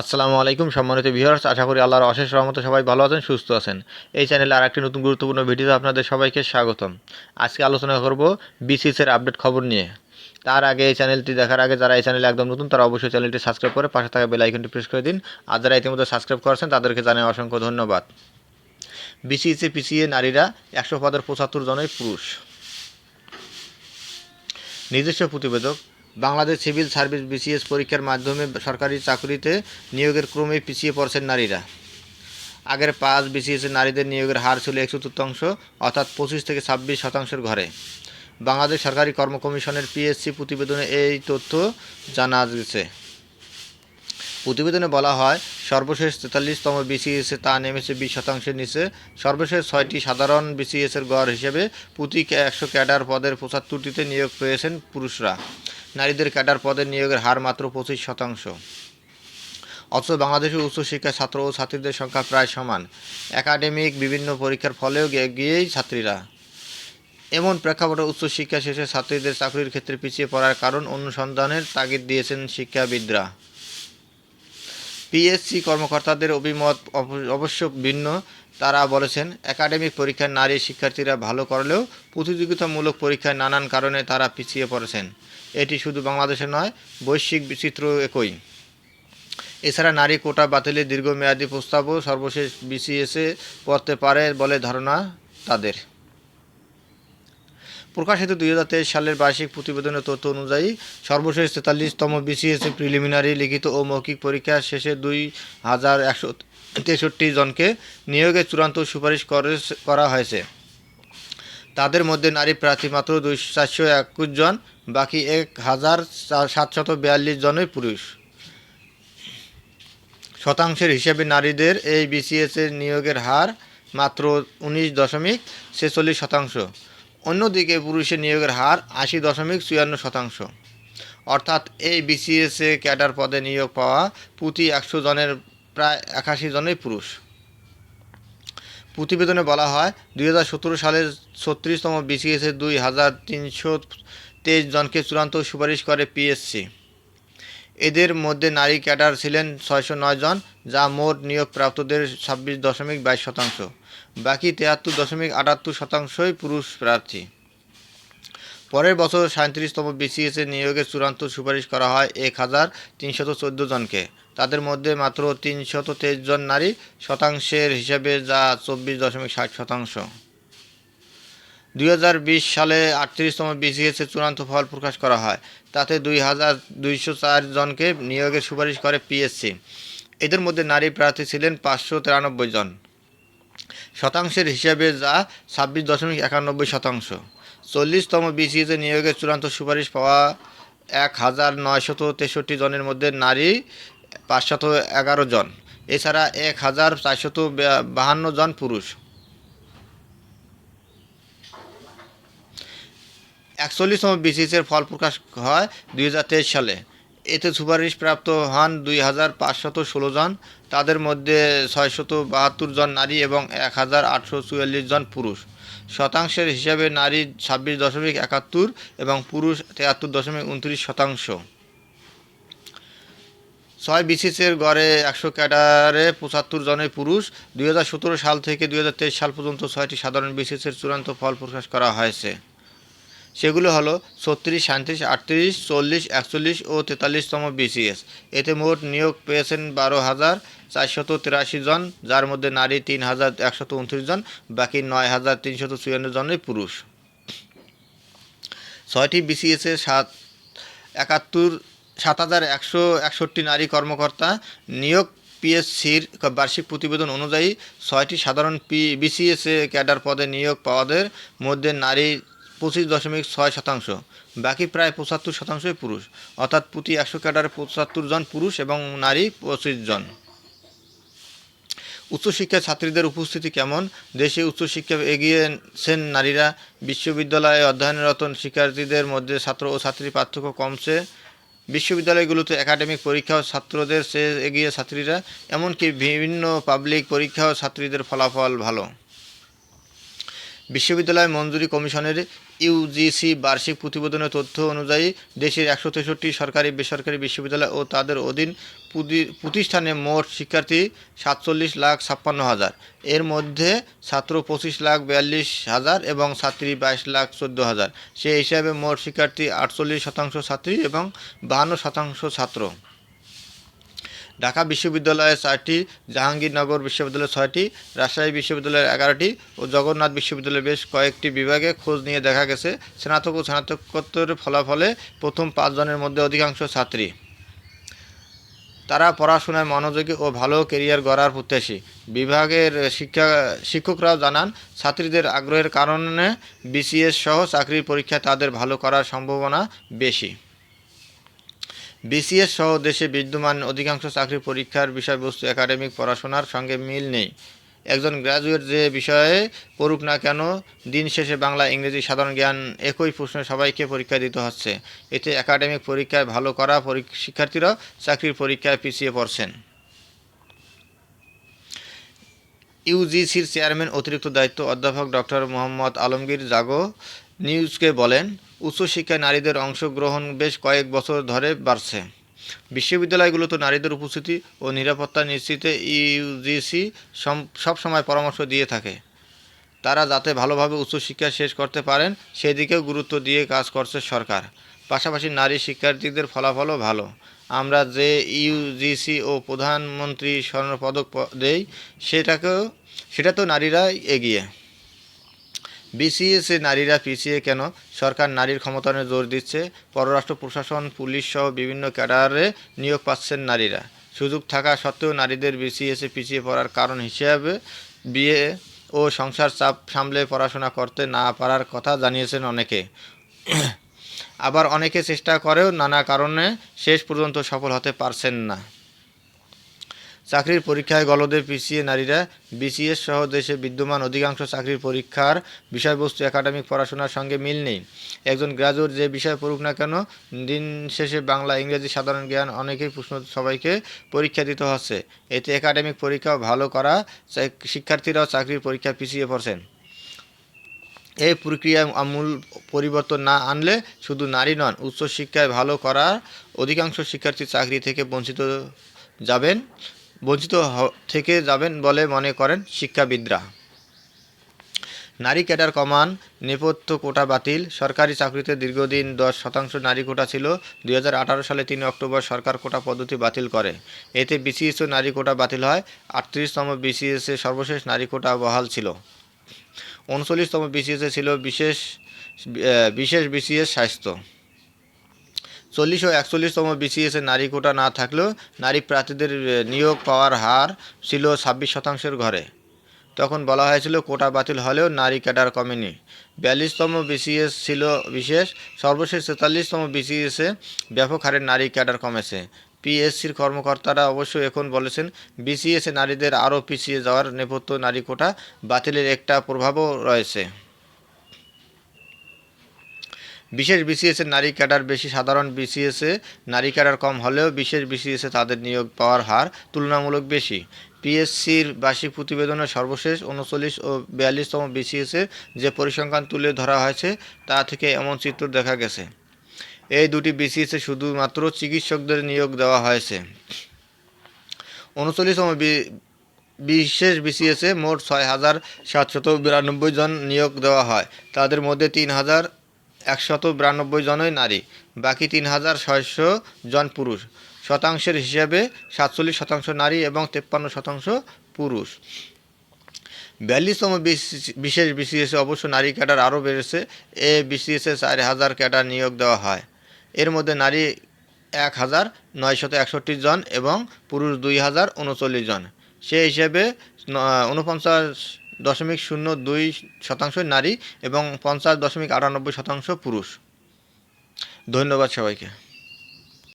আসসালামু আলাইকুম সম্মানিত ভিউয়ার্স, আশা করি আল্লাহর অশেষ রহমতে সবাই ভালো আছেন, সুস্থ আছেন। এই চ্যানেলে আরেকটি নতুন গুরুত্বপূর্ণ ভিডিওতে আপনাদের সবাইকে স্বাগতম। আজকে আলোচনা করব বিসিএস এর আপডেট খবর নিয়ে। তার আগে এই চ্যানেলটি দেখার আগে যারা এই চ্যানেলে একদম নতুন তারা অবশ্যই চ্যানেলটি সাবস্ক্রাইব করে পাশে থাকা বেল আইকনটি প্রেস করে দিন। আর যারা ইতিমধ্যে সাবস্ক্রাইব করেছেন তাদেরকে জানাই অসংখ্য ধন্যবাদ। বিসিএস পিছিয়ে নারীরা 100 পদের 75 জনই পুরুষ। নিজস্ব প্রতিবেদক, বাংলাদেশ সিভিল সার্ভিস বিসিএস পরীক্ষার মাধ্যমে সরকারি চাকরিতে নিয়োগের ক্রমে পিছিয়ে পড়ছেন নারীরা। আগের 5 বিসিএসে নারীদের নিয়োগের হার ছিল 1/4, অর্থাৎ 25 থেকে 26% ঘরে। বাংলাদেশ সরকারি কর্ম কমিশনের পিএসসি প্রতিবেদনে এই তথ্য জানা গেছে। প্রতিবেদনে বলা হয়, সর্বশেষ 43তম বিসিএসে তা নেমেছে 20%-এর নিচে। সর্বশেষ 6টি সাধারণ বিসিএসের গড় হিসেবে প্রতি 100 ক্যাডার পদের 75টিতে নিয়োগ পেয়েছেন পুরুষরা। নারীদের ক্যাডার পদের নিয়োগের হার মাত্র 25%। অথচ বাংলাদেশের উচ্চশিক্ষায় ছাত্র ও ছাত্রীদের সংখ্যা প্রায় সমান। একাডেমিক বিভিন্ন পরীক্ষার ফলেও এগিয়েই ছাত্রীরা। এমন প্রেক্ষাপটে উচ্চশিক্ষা শেষে ছাত্রীদের চাকরির ক্ষেত্রে পিছিয়ে পড়ার কারণ অনুসন্ধানের তাগিদ দিয়েছেন শিক্ষাবিদরা। পিএসসি কর্মকর্তাদের অভিমত অবশ্য ভিন্ন। তারা বলেছেন, একাডেমিক পরীক্ষায় নারী শিক্ষার্থীরা ভালো করলেও প্রতিযোগিতামূলক পরীক্ষায় নানান কারণে তারা পিছিয়ে পড়েছেন। এটি শুধু বাংলাদেশে নয়, বৈশ্বিক চিত্র একই। এছাড়া নারী কোটা বাতিলের দীর্ঘমেয়াদী প্রস্তাবও সর্বশেষ বিসিএসে পড়তে পারে বলে ধারণা তাদের। প্রকাশিত 2023 সালের বার্ষিক প্রতিবেদনের তথ্য অনুযায়ী সর্বশেষ 43তম বিসিএসে প্রিলিমিনারি লিখিত ও মৌখিক পরীক্ষা শেষে 2163 জনকে নিয়োগের চূড়ান্ত সুপারিশ করা হয়েছে। তাদের মধ্যে নারী প্রার্থী মাত্র 421 জন, বাকি 1742 জনই পুরুষ। শতাংশের হিসেবে নারীদের এই বিসিএসের নিয়োগের হার মাত্র 19.46%। অন্যদিকে পুরুষের নিয়োগের হার 80.54%। অর্থাৎ এই বিসিএসে ক্যাডার পদে নিয়োগ পাওয়া প্রতি 100 জনের প্রায় 81 জনই পুরুষ। প্রতিবেদনে বলা হয়, 2017 সালের 36তম বিসিএসে 2323 জনকে চূড়ান্ত সুপারিশ করে পিএসসি। এদের মধ্যে নারী ক্যাডার ছিলেন 609 জন, যা মোট নিয়োগপ্রাপ্তদের 26.22%। বাকি 73.78%ই পুরুষ প্রার্থী। পরের বছর 37তম বিসিএসে নিয়োগের চূড়ান্ত সুপারিশ করা হয় 1314 জনকে। তাদের মধ্যে মাত্র 323 জন নারী, শতাংশের হিসাবে যা 24.60%। 2020 সালে 38তম বিসিএসের চূড়ান্ত ফল প্রকাশ করা হয়। তাতে 2204 জনকে নিয়োগের সুপারিশ করে পিএসসি। এদের মধ্যে নারী প্রার্থী ছিলেন 593 জন, শতাংশের হিসাবে যা 26.91%। 40তম বিসিএসে নিয়োগের চূড়ান্ত সুপারিশ পাওয়া 1963 জনের মধ্যে নারী 511 জন, এছাড়া 1452 জন পুরুষ। 41তম বিসিএসের ফল প্রকাশ হয় 2023 সালে। এতে সুপারিশপ্রাপ্ত হন 2516 জন। তাদের মধ্যে 672 জন নারী এবং 1844 জন পুরুষ। শতাংশের হিসাবে নারী 26.71 এবং পুরুষ 73.29%। 6 বিসিএসের গড়ে 100 ক্যাডারে 75 জনই পুরুষ। 2017 সাল থেকে 2023 সাল পর্যন্ত 6টি সাধারণ বিসিএসের চূড়ান্ত ফল প্রকাশ করা হয়েছে। সেগুলো হলো 36, 37, 38, 40, 41 ও 43তম বিসিএস। এতে মোট নিয়োগ পেয়েছেন 12,483 জন, যার মধ্যে নারী 3,129 জন, বাকি 9,354 জনই পুরুষ। 6টি বিসিএসে 7,161 নারী কর্মকর্তা নিয়োগ। পিএসসির বার্ষিক প্রতিবেদন অনুযায়ী 6টি সাধারণ বিসিএসে ক্যাডার পদে নিয়োগ পাওয়াদের মধ্যে নারী 25.6%, বাকি প্রায় 75%ই পুরুষ। অর্থাৎ প্রতি 100 ক্যাডারে 75 জন পুরুষ এবং নারী 25 জন। উচ্চশিক্ষায় ছাত্রীদের উপস্থিতি কেমন? দেশে উচ্চশিক্ষা এগিয়েছেন নারীরা। বিশ্ববিদ্যালয়ে অধ্যয়নরত শিক্ষার্থীদের মধ্যে ছাত্র ও ছাত্রীর পার্থক্য কমছে। বিশ্ববিদ্যালয়গুলোতে একাডেমিক পরীক্ষাও ছাত্রদের চেয়ে এগিয়ে ছাত্রীরা। এমনকি বিভিন্ন পাবলিক পরীক্ষাও ছাত্রীদের ফলাফল ভালো। বিশ্ববিদ্যালয় মঞ্জুরি কমিশনের ইউজিসি বার্ষিক প্রতিবেদনের তথ্য অনুযায়ী দেশের 163টি সরকারি বেসরকারি বিশ্ববিদ্যালয় ও তাদের অধীন প্রতিষ্ঠানে মোট শিক্ষার্থী 47,56,000। এর মধ্যে ছাত্র 25,42,000 এবং ছাত্রী 22,14,000। সেই হিসাবে মোট শিক্ষার্থী 48% ছাত্রী এবং 52% ছাত্র। ঢাকা বিশ্ববিদ্যালয়ে 4টি, জাহাঙ্গীরনগর বিশ্ববিদ্যালয়ে 6টি, রাজশাহী বিশ্ববিদ্যালয়ের 11টি ও জগন্নাথ বিশ্ববিদ্যালয়ের বেশ কয়েকটি বিভাগে খোঁজ নিয়ে দেখা গেছে স্নাতক ও স্নাতকোত্তর ফলাফলে প্রথম 5 জনের মধ্যে অধিকাংশ ছাত্রী। তারা পড়াশোনায় মনোযোগী ও ভালো ক্যারিয়ার গড়ার প্রত্যাশী। বিভাগের শিক্ষকরাও জানান, ছাত্রীদের আগ্রহের কারণে বিসিএস সহ চাকরির পরীক্ষায় তাদের ভালো করার সম্ভাবনা বেশি। বিসিএস সহ দেশে বিদ্যমান অধিকাংশ চাকরির পরীক্ষার বিষয়বস্তু একাডেমিক পড়াশোনার সঙ্গে মিল নেই। একজন গ্র্যাজুয়েট যে বিষয়ে পড়ুক না কেন, দিন শেষে বাংলা, ইংরেজি, সাধারণ জ্ঞান একই প্রশ্নে সবাইকে পরীক্ষা দিতে হচ্ছে। এতে একাডেমিক পরীক্ষায় ভালো করা শিক্ষার্থীরাও চাকরির পরীক্ষায় পিছিয়ে পড়ছেন। ইউজিসির চেয়ারম্যান অতিরিক্ত দায়িত্ব অধ্যাপক ডক্টর মোহাম্মদ আলমগীর জাগো নিউজকে বলেন, উচ্চশিক্ষায় নারীদের অংশগ্রহণ বেশ কয়েক বছর ধরে বাড়ছে। বিশ্ববিদ্যালয়গুলোতে নারীদের উপস্থিতি ও নিরাপত্তা নিশ্চিতে ইউজিসি সবসময় পরামর্শ দিয়ে থাকে। তারা যাতে ভালোভাবে উচ্চশিক্ষা শেষ করতে পারেন সেদিকেও গুরুত্ব দিয়ে কাজ করছে সরকার। পাশাপাশি নারী শিক্ষার্থীদের ফলাফলও ভালো। আমরা যে ইউজিসি ও প্রধানমন্ত্রী স্বর্ণপদক দেই সেটাতেও নারীরাই এগিয়ে। বিসিএসে নারীরা পিছিয়ে কেন? সরকার নারীর ক্ষমতায়নে জোর দিচ্ছে। পররাষ্ট্র প্রশাসন, পুলিশ সহ বিভিন্ন ক্যাডারে নিয়োগ পাচ্ছেন নারীরা। সুযোগ থাকা সত্ত্বেও নারীদের বিসিএসে পিছিয়ে পড়ার কারণ হিসেবে বিয়ে ও সংসার চাপ সামলে পড়াশোনা করতে না পারার কথা জানিয়েছেন অনেকে। আবার অনেকে চেষ্টা করেও নানা কারণে শেষ পর্যন্ত সফল হতে পারছেন না। চাকরির পরীক্ষায় গলদে পিছিয়ে নারীরা। বিসিএস সহ দেশে বিদ্যমান অধিকাংশ চাকরির পরীক্ষার বিষয়বস্তু একাডেমিক পড়াশোনার সঙ্গে মিল নেই। একজন গ্র্যাজুয়েট যে বিষয় পড়ুক না কেন, দিন শেষে বাংলা, ইংরেজি, সাধারণ জ্ঞান একই প্রশ্ন সবাইকে পরীক্ষা দিতে হচ্ছে। এতে একাডেমিক পরীক্ষাও ভালো করা শিক্ষার্থীরাও চাকরির পরীক্ষায় পিছিয়ে পড়ছেন। এই প্রক্রিয়ায় আমূল পরিবর্তন না আনলে শুধু নারী নন, উচ্চশিক্ষায় ভালো করার অধিকাংশ শিক্ষার্থী চাকরি থেকে বঞ্চিত থেকে যাবেন বলে মনে করেন শিক্ষাবিদরা। নারী ক্যাডার কমান, নেপথ্য কোটা বাতিল। সরকারি চাকরিতে দীর্ঘদিন 10% নারী কোটা ছিল। 2018 সালে 3 অক্টোবর সরকার কোটা পদ্ধতি বাতিল করে। এতে বিসিএসও নারী কোটা বাতিল হয়। 38তম বিসিএসে সর্বশেষ নারী কোটা বহাল ছিল। 39তম বিসিএসে ছিল বিশেষ বিসিএস স্বাস্থ্য। 40 ও 41তম বিসিএসে নারী কোটা না থাকলেও নারী প্রার্থীদের নিয়োগ পাওয়ার হার ছিল 26%-এর ঘরে। তখন বলা হয়েছিল কোটা বাতিল হলেও নারী ক্যাডার কমেনি। 42তম বিসিএস ছিল বিশেষ। সর্বশেষ 43তম বিসিএসে ব্যাপক হারে নারী ক্যাডার কমেছে। পিএসসির কর্মকর্তারা অবশ্য এখন বলেছেন, বিসিএসে নারীদের আরও পিছিয়ে যাওয়ার নেপথ্য নারী কোটা বাতিলের একটা প্রভাবও রয়েছে। বিশেষ বিসিএসে নারী ক্যাডার বেশি। সাধারণ বিসিএসে নারী ক্যাডার কম হলেও বিশেষ বিসিএসে তাদের নিয়োগ পাওয়ার হার তুলনামূলক বেশি। পিএসসির বার্ষিক প্রতিবেদনে সর্বশেষ 39 ও 42তম বিসিএসের যে পরিসংখ্যান তুলে ধরা হয়েছে তা থেকে এমন চিত্র দেখা গেছে। এই দুটি বিসিএসে শুধুমাত্র চিকিৎসকদের নিয়োগ দেওয়া হয়েছে। 39তম বিশেষ বিসিএসে মোট 6,792 জন নিয়োগ দেওয়া হয়। তাদের মধ্যে 3,192 জনই নারী, বাকি 3,600 জন পুরুষ। শতাংশের হিসাবে 47% নারী এবং 53% পুরুষ। 42তম বিশেষ বিসিএসে অবশ্য নারী ক্যাডার আরও বেড়েছে। এ বিসিএসে 4,000 ক্যাডার নিয়োগ দেওয়া হয়। এর মধ্যে নারী 1,961 জন এবং পুরুষ 2,039 জন। সে হিসেবে 49.02% নারী এবং 50.98% পুরুষ। ধন্যবাদ সবাইকে।